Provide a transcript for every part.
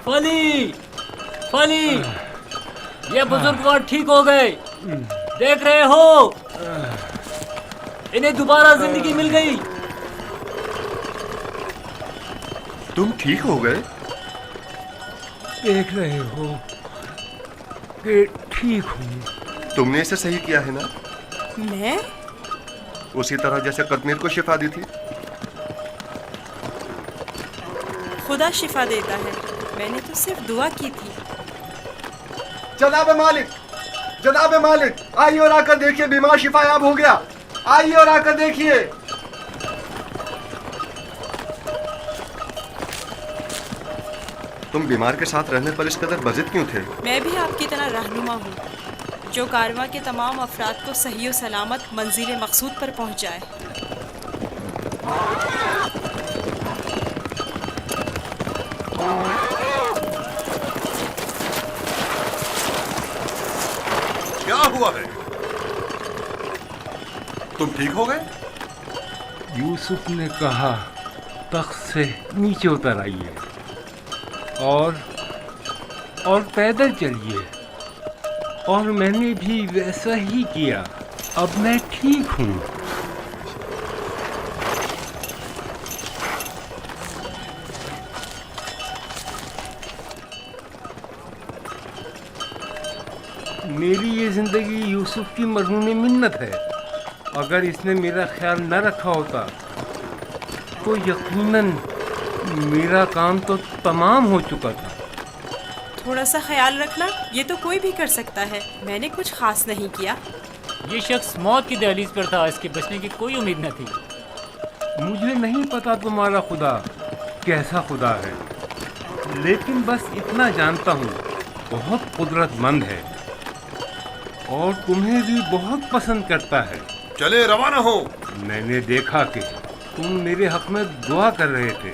फली फली, ये बुजुर्गवार ठीक हो गए, देख रहे हो, इन्हें दोबारा जिंदगी मिल गई। तुम ठीक हो गए? देख रहे हो कि ठीक हूँ। तुमने इसे सही किया है ना? मैं? उसी तरह जैसे कदमीर को शिफा दी थी। खुदा शिफा देता है, मैंने तो सिर्फ दुआ की थी। जनाब मालिक, आइए और आकर देखिए, बीमार शिफायाब हो गया। आइए और आकर देखिए। तुम बीमार के साथ रहने पर इस कदर बजिद क्यों थे? मैं भी आपकी तरह रहनुमा हूँ, जो कारवां के तमाम अफराद को सही और सलामत मंजिल मकसूद पर पहुँचाए। क्या हुआ है? तुम ठीक हो गए? यूसुफ ने कहा तख्त से नीचे उतर आइए और पैदल चलिए, और मैंने भी वैसा ही किया। अब मैं ठीक हूँ। मेरी ये जिंदगी यूसुफ की मरहूम मिन्नत है। अगर इसने मेरा ख्याल न रखा होता तो यकीनन मेरा काम तो तमाम हो चुका था। थोड़ा सा ख्याल रखना, ये तो कोई भी कर सकता है। मैंने कुछ खास नहीं किया। ये शख्स मौत की दहलीज पर था, इसके बचने की कोई उम्मीद न थी। मुझे नहीं पता तुम्हारा खुदा कैसा खुदा है, लेकिन बस इतना जानता हूँ, बहुत कुदरतमंद है और तुम्हें भी बहुत पसंद करता है। चले रवाना हो। मैंने देखा कि तुम मेरे हक में दुआ कर रहे थे,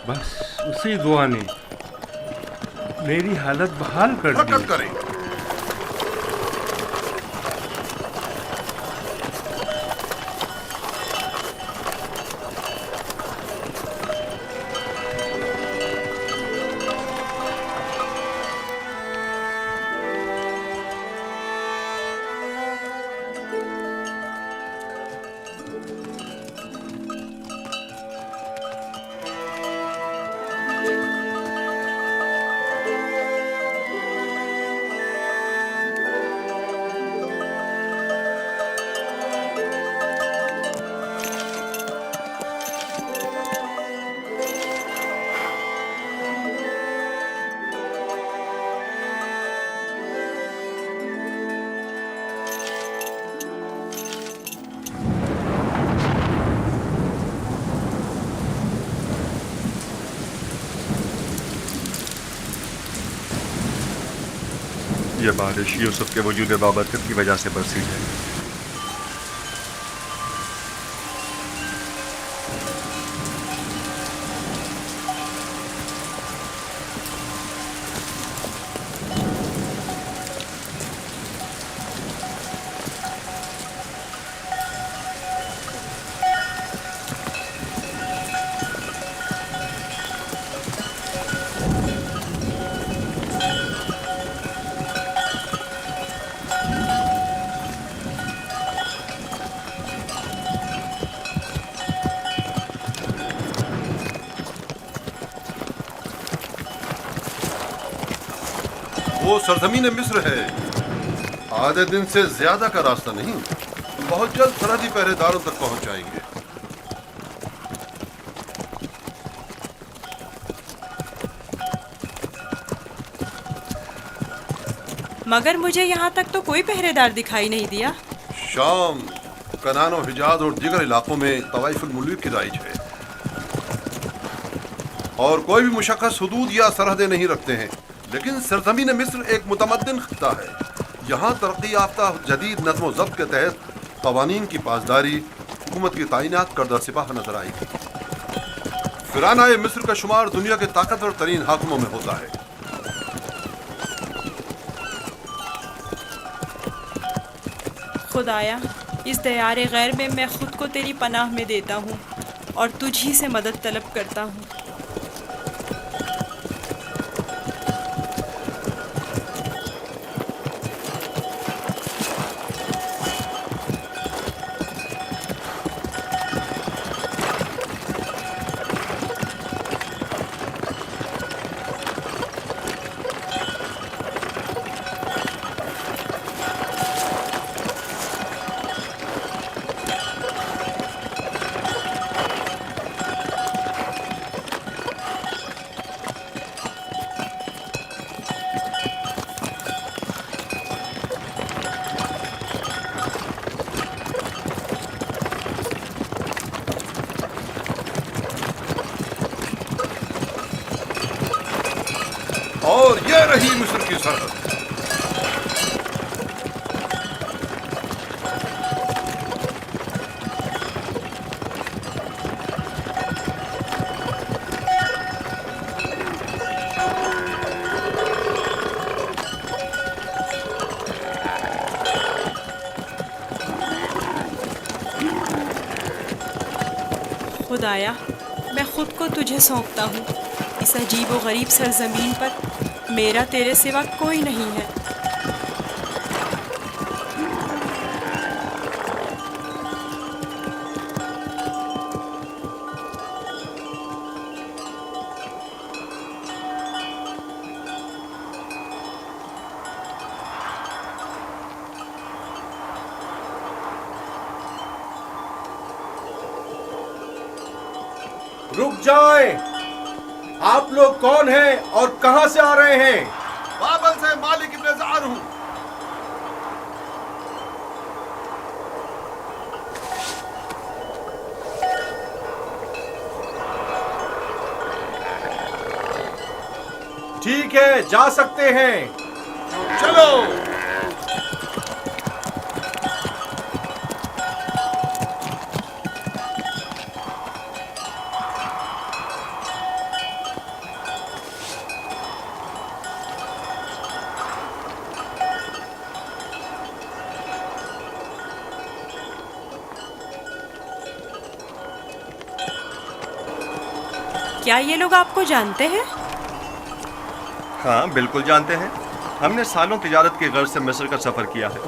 बस उसी दुआ ने मेरी हालत बहाल कर दी। हरकत करें। ये बारिश यूसुफ के वजूद बाबरकत की वजह से बरसी है। वो सरजमीन मिस्र है, आधे दिन से ज्यादा का रास्ता नहीं। बहुत जल्द सरहदी पहरेदारों तक पहुंच जाएंगे। मगर मुझे यहाँ तक तो कोई पहरेदार दिखाई नहीं दिया। शाम, कनान और हिजाज और दीगर इलाकों में तवाइफुल मुल्क की राइज है, और कोई भी मुशक्कस हुदूद या सरहदें नहीं रखते हैं। लेकिन सरजमीन मिस्र एक मुतमद्दिन खिता है। यहाँ तरक्की याफ्ता जदीद नज़्म व ज़ब्त के तहत क़वानीन की पासदारी, हुकूमत की तैनात करदा सिपाह नजर आएगी। फिराना मिस्र का शुमार दुनिया के ताकतवर तरीन हाकिमों में होता है। खुदाया, इस दयारे गैर में मैं खुद को तेरी पनाह में देता हूँ और तुझ ही से मदद तलब करता हूँ। और ये रही मिस्र की सरहद। खुदाया, मैं खुद को तुझे सौंपता हूँ। इस अजीब व गरीब सरजमीन पर मेरा तेरे सिवा कोई नहीं है। रुक जाएं! आप लोग कौन हैं और कहां से आ रहे हैं? बाबल से मालिक इब्न ज़ार हूँ। ठीक है, जा सकते हैं। चलो। क्या ये लोग आपको जानते हैं? हाँ, बिल्कुल जानते हैं। हमने सालों तिजारत की गर्ज से मिस्र का सफ़र किया है।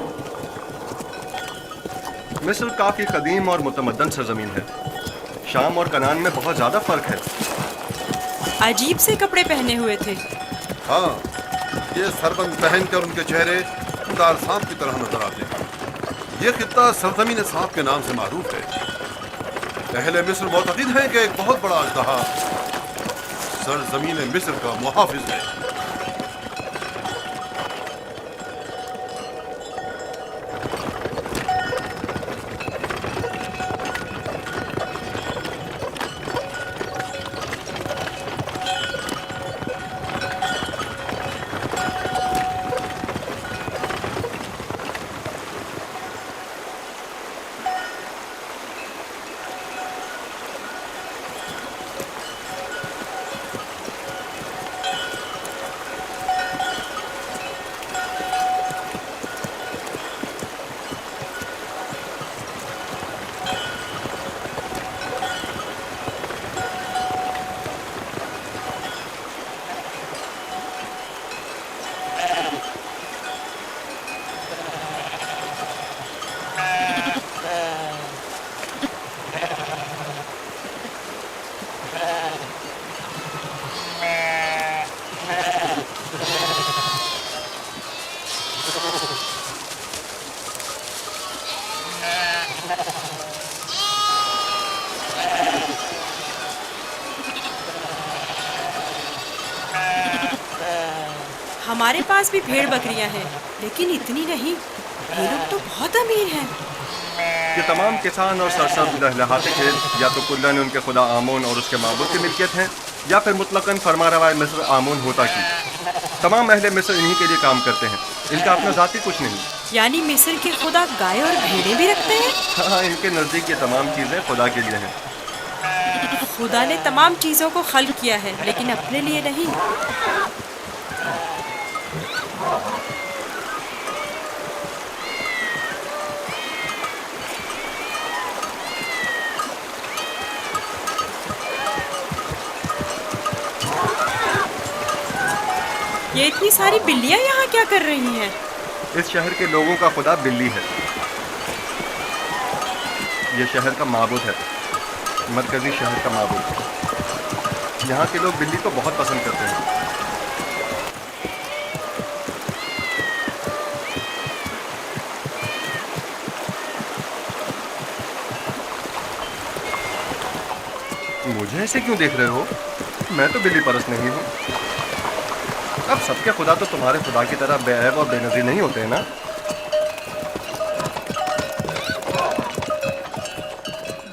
मिस्र काफ़ी कदीम और मुतमद्दन सरजमीन है। शाम और कनान में बहुत ज़्यादा फ़र्क है। अजीब से कपड़े पहने हुए थे। हाँ, ये सरबंद पहन कर उनके चेहरे दार सांप की तरह नजर आते हैं। ये खित्ता सरजमीन सांप के नाम से मारूफ है। अहले मिस्र मोतक़िद हैं कि एक बहुत बड़ा अजदहा सरजमीन मिस्र का मुहाफिज है। हमारे पास भी भेड़ बकरियां हैं, लेकिन इतनी नहीं। ये लोग तो बहुत अमीर हैं। ये तमाम किसान और सरसब्ज़ लहलहाते खेत या तो कुल्लन उनके खुदा आमून और उसके माबूद की मिल्कियत हैं, या फिर मुतलकन फरमारवाए मिस्र आमून होता की। तमाम अहले मिस्र इन्हीं के लिए काम करते हैं। इनका अपना ज़ाती कुछ नहीं। यानी मिस्र के खुदा गाय और भेड़ें भी रखते हैं? हाँ, इनके नज़दीक ये तमाम चीज़ें खुदा के लिए हैं। खुदा ने तमाम चीज़ों को खल्क किया है, लेकिन अपने लिए नहीं। ये इतनी सारी बिल्लियां यहाँ क्या कर रही हैं? इस शहर के लोगों का खुदा बिल्ली है। ये शहर का माबूद है, मरकजी शहर का माबूद। यहाँ के लोग बिल्ली को बहुत पसंद करते हैं। मुझे ऐसे क्यों देख रहे हो? मैं तो बिल्ली परस्त नहीं हूँ। अब सबके खुदा तो तुम्हारे खुदा की तरह बेऐब और बेनज़ीर नहीं होते हैं ना?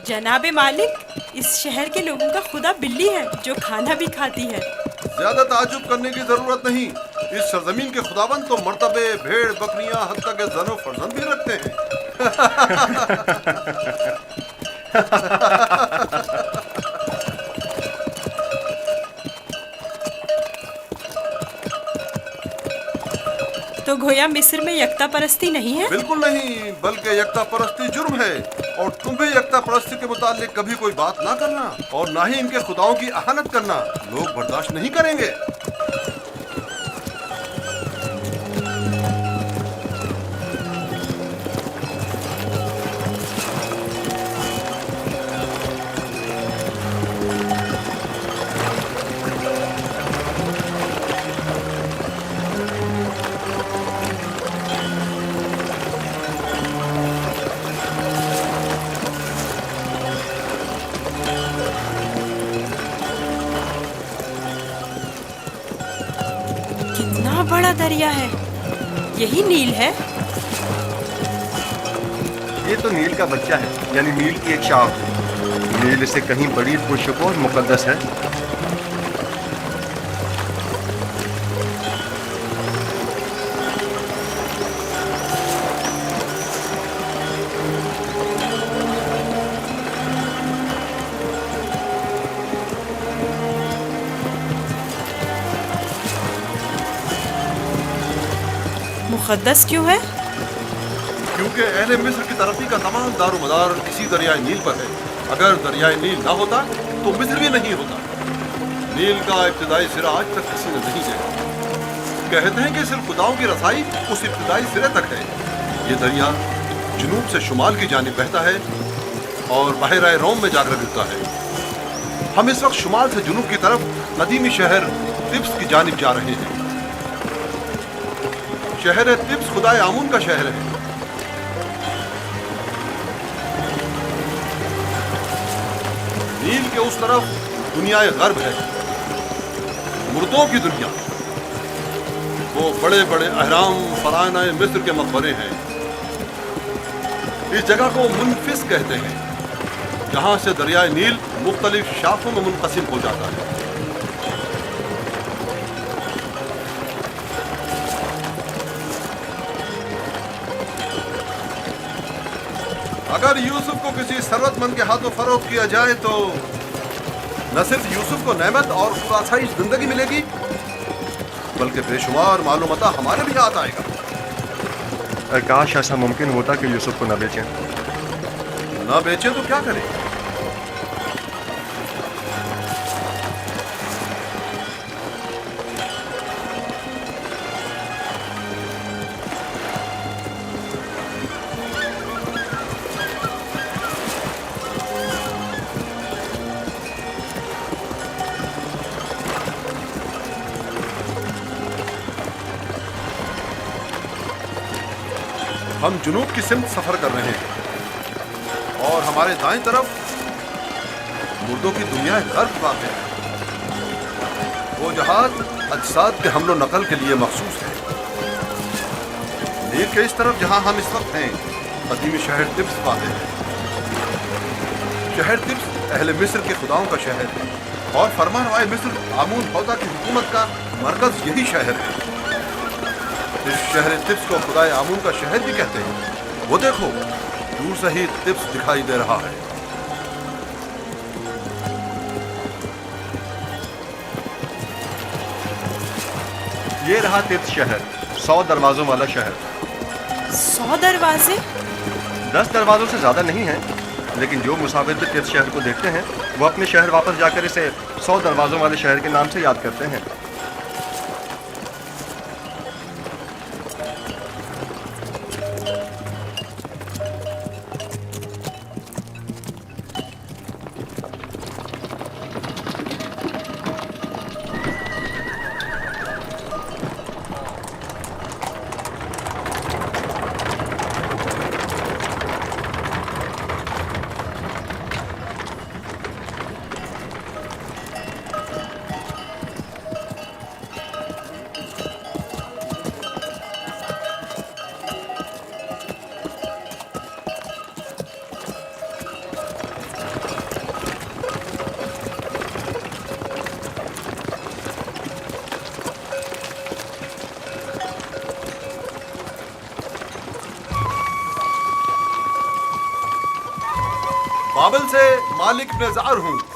जनाबे मालिक, इस शहर के लोगों का खुदा बिल्ली है जो खाना भी खाती है। ज्यादा ताज्जुब करने की जरूरत नहीं। इस सरजमीन के खुदाबंद तो मर्तबे भेड़ बकरियां हत्ता के जनो फर्जंद भी रखते हैं। तो गोया मिस्र में यकता परस्ती नहीं है? बिल्कुल नहीं, बल्कि यकता परस्ती जुर्म है। और तुम भी यकता परस्ती के मुतालिक कभी कोई बात ना करना और ना ही इनके खुदाओं की अहानत करना, लोग बर्दाश्त नहीं करेंगे। कितना बड़ा दरिया है, यही नील है? ये तो नील का बच्चा है, यानी नील की एक शाख। नील इससे कहीं बड़ी पुरशुको और मुकद्दस है। मुकद्दस क्यों है? क्योंकि अहले मिस्र की तरक्की का तमाम दारोमदार इसी दरियाए नील पर है। अगर दरियाए नील ना होता तो मिस्र भी नहीं होता। नील का इब्तिदाई सिरा आज तक किसी ने नहीं देखा। कहते हैं कि सिर्फ खुदाओं की रसाई उस इब्तिदाई सिरे तक है। ये दरिया जुनूब से शुमाल की जानिब बहता है और बहराए रोम में जाकर गिरता है। हम इस वक्त शुमाल से जुनूब की तरफ कदीमी शहर तिब्स की जानिब जा रहे हैं। शहर तिब्स खुदाए आमून का शहर है। नील के उस तरफ दुनिया गर्ब है, मुर्दों की दुनिया। वो बड़े बड़े अहराम फराना मिस्र के मकबरे हैं। इस जगह को मुनफिस कहते हैं, जहां से दरियाए नील मुख्तलिफ शाखों में मुनक़सिम हो जाता है। अगर यूसुफ को किसी सरवतमंद के हाथों फरोख्त किया जाए तो न सिर्फ यूसुफ को नेमत और खुदासाइश जिंदगी मिलेगी, बल्कि बेशुमार मालूमता हमारे भी हाथ आएगा। काश ऐसा मुमकिन होता कि यूसुफ को न बेचें। ना बेचें तो क्या करें? हम जुनूब की सिमत सफर कर रहे हैं और हमारे दाएं तरफ मुर्दों की दुनिया गर्क वाक़ है। वो जहाज अजसाद के हमलो नकल के लिए मखसूस है। नील के इस तरफ जहां हम इस वक्त हैं, कदीमी शहर तिब्स वाक़ है। शहर तिब्स अहले मिस्र के खुदाओं का शहर है और फरमानवाए मिस्र आमून हौदा की हुकूमत का मरकज यही शहर है। इस शहर तिब्स को खुदाए आमून का शहर भी कहते हैं। वो देखो, दूर से ही तिब्स दिखाई दे रहा है। ये रहा तिब्स शहर, 100 दरवाजों वाला शहर। 100 दरवाजे? 10 दरवाजों से ज्यादा नहीं है, लेकिन जो मुसाफिर भी तिब्स शहर को देखते हैं वो अपने शहर वापस जाकर इसे 100 दरवाजों वाले शहर के नाम से याद करते हैं। بابل سے مالک بن زعر ہوں.